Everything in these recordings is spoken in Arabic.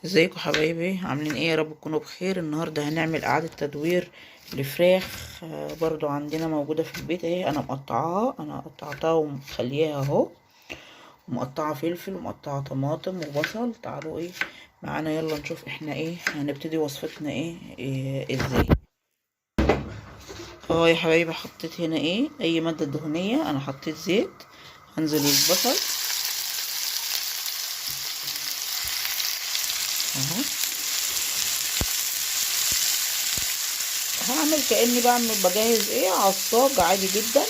ازيكم حبايبي؟ عاملين ايه؟ يا رب تكونوا بخير. النهارده هنعمل اعاده تدوير لفراخ برضو عندنا موجوده في البيت اهي. انا قطعتها ومخليها اهو، ومقطعه فلفل ومقطعه طماطم وبصل. تعالوا ايه معانا، يلا نشوف احنا ايه هنبتدي وصفتنا إيه ازاي. يا حبايبي، حطيت هنا اي ماده دهنيه. انا حطيت زيت، هنزل البصل اهو. هعمل كأني بجهز عصاج عادي جدا.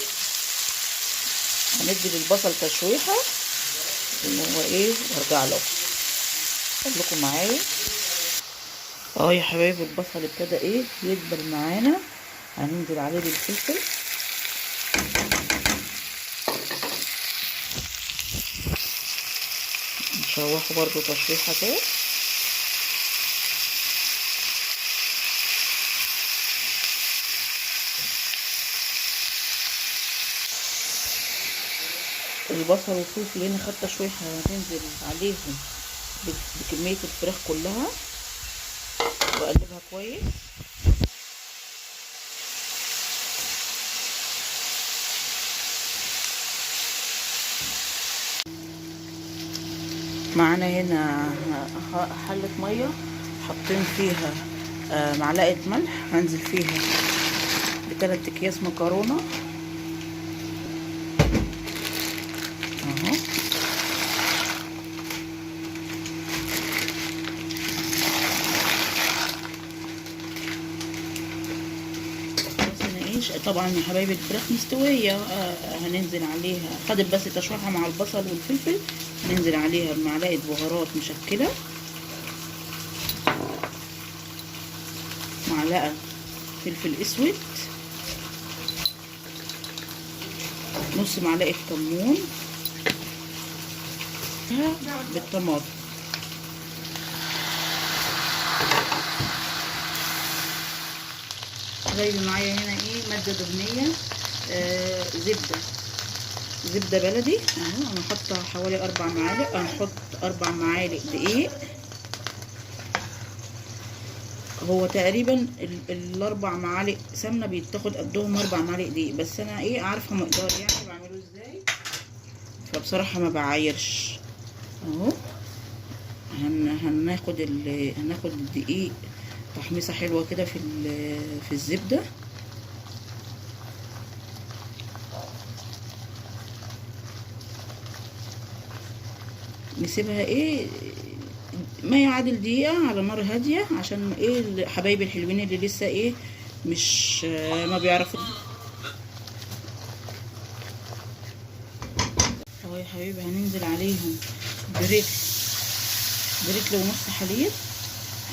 هندي للبصل تشويحه ان هو وارجع له. خليكم معايا. يا حبايبي، البصل ابتدى يدبل معانا. هننزل عليه بالفلفل، نشوحه برضو تشويحه كده. البصل والفلفل هنا خد تشويحه، هننزل عليهم بكميه الفراخ كلها واقلبها كويس. معانا هنا حله ميه حاطين فيها معلقه ملح. هنزل فيها ب3 اكياس مكرونه اهو. طبعا يا حبايبي الفراخ مستويه. هننزل عليها، خدت بس تشويحه مع البصل والفلفل. ننزل عليها بمعلقه بهارات مشكله، معلقه فلفل اسود، نص معلقه كمون بالطماطم. حبايبي معايا هنا ماده دهنيه، زبده بلدي اهو. انا حاطه حوالي 4 معالق. هنحط 4 معالق دقيق. هو تقريبا ال4 معالق سمنه بيتاخد قدهم 4 معالق دقيق، بس انا عارفه مقدار بعمله ازاي، فبصراحه ما بعايرش اهو. هناخد الدقيق تحميصه حلوه كده في الزبده. نسيبها ما يعادل دقيقه على نار هاديه، عشان حبايبي الحلوين اللي لسه مش ما بيعرفوا اهو. يا حبايبي هننزل عليهم برتل ونص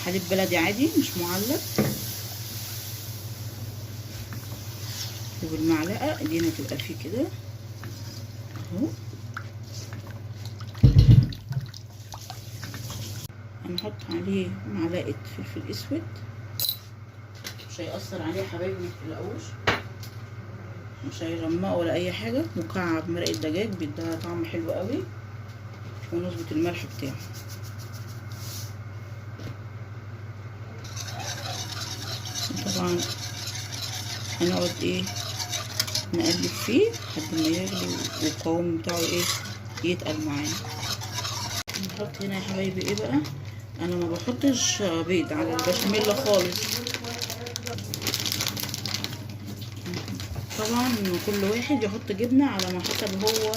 حليب بلدي عادي مش معلب، وبالمعلقه ايدينا تبقى فيه كده اهو. هنحط عليه معلقه فلفل اسود، مش هيأثر عليه يا حبايبي، متقلقوش، مش هيغمقه ولا اي حاجه. مكعب مرقه دجاج بيديها طعم حلو قوي، ونظبط الملح بتاعه. طبعا هنقعد نقلب فيه لحد ما يغلي والقوام بتاعه يتقل معانا. نحط هنا يا حبايبي بقى. انا ما بحطش بيض على البشاميل خالص. طبعا كل واحد يحط جبنه على ما حسب هو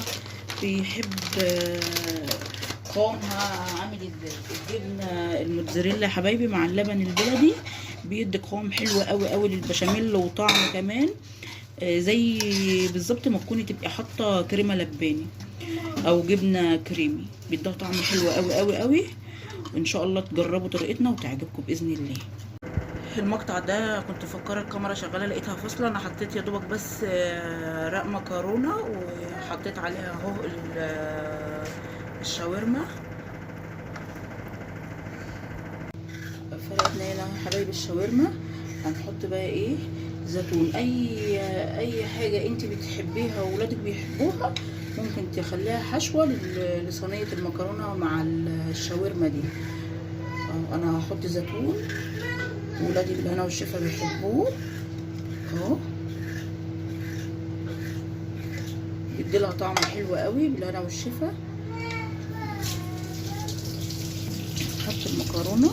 بيحب قوامها عامل ازاي. الجبنه الموتزاريلا يا حبايبي مع اللبن البلدي بيدي قوام حلو قوي قوي للبشاميل، وطعم كمان زي بالظبط ما تكوني تبقي حاطه كريمه لباني او جبنه كريمي، بيديها طعم حلو قوي قوي قوي. وان شاء الله تجربوا طريقتنا وتعجبكم باذن الله. المقطع ده كنت مفكره الكاميرا شغاله، لقيتها فاصله. انا حطيت يا دوبك بس رق مكرونه، وحطيت عليها اهو الشاورما. فرقنا هنا حبايب الشاورما. هنحط بقى زيتون، اي حاجه انت بتحبيها واولادك بيحبوها ممكن تخليها حشوه لصينيه المكرونه مع الشاورما دي انا هحط زيتون، ولادي بالهنا والشفا بيحبوه اهو، بيديلها طعم حلو قوي بالهنا والشفا. نحط المكرونه،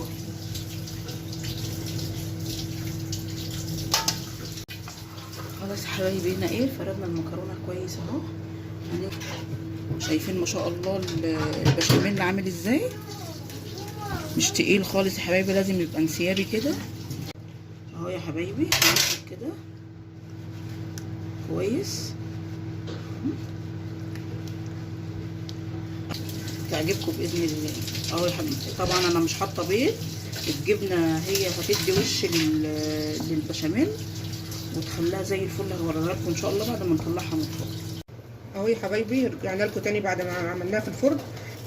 خلاص يا حبايبي هنا ايه فردنا المكرونه كويس اهو. شايفين ما شاء الله البشاميل عامل ازاي، مش تقيل خالص يا حبايبي، لازم يبقى انسيابي كده اهو يا حبايبي. هناخد كده كويس تعجبكم باذن الله اهو يا حبيبتي. طبعا انا مش حاطه بيض، الجبنه هي هتدي وش للبشاميل وتخليها زي الفل. هوريها لكم ان شاء الله بعد ما نطلعها من الفرن اهو يا حبايبي. رجعنا لكم تاني بعد ما عملناها في الفرن.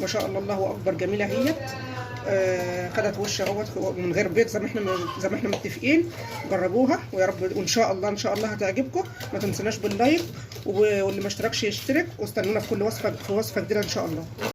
ما شاء الله الله اكبر، جميله اهيت. خدت وش اهوت من غير بيض زي ما احنا متفقين. جربوها ويا رب، وان شاء الله هتعجبكم. ما تنسوناش باللايك، واللي ما اشتركش يشترك، واستنونا في كل وصفه جديده ان شاء الله.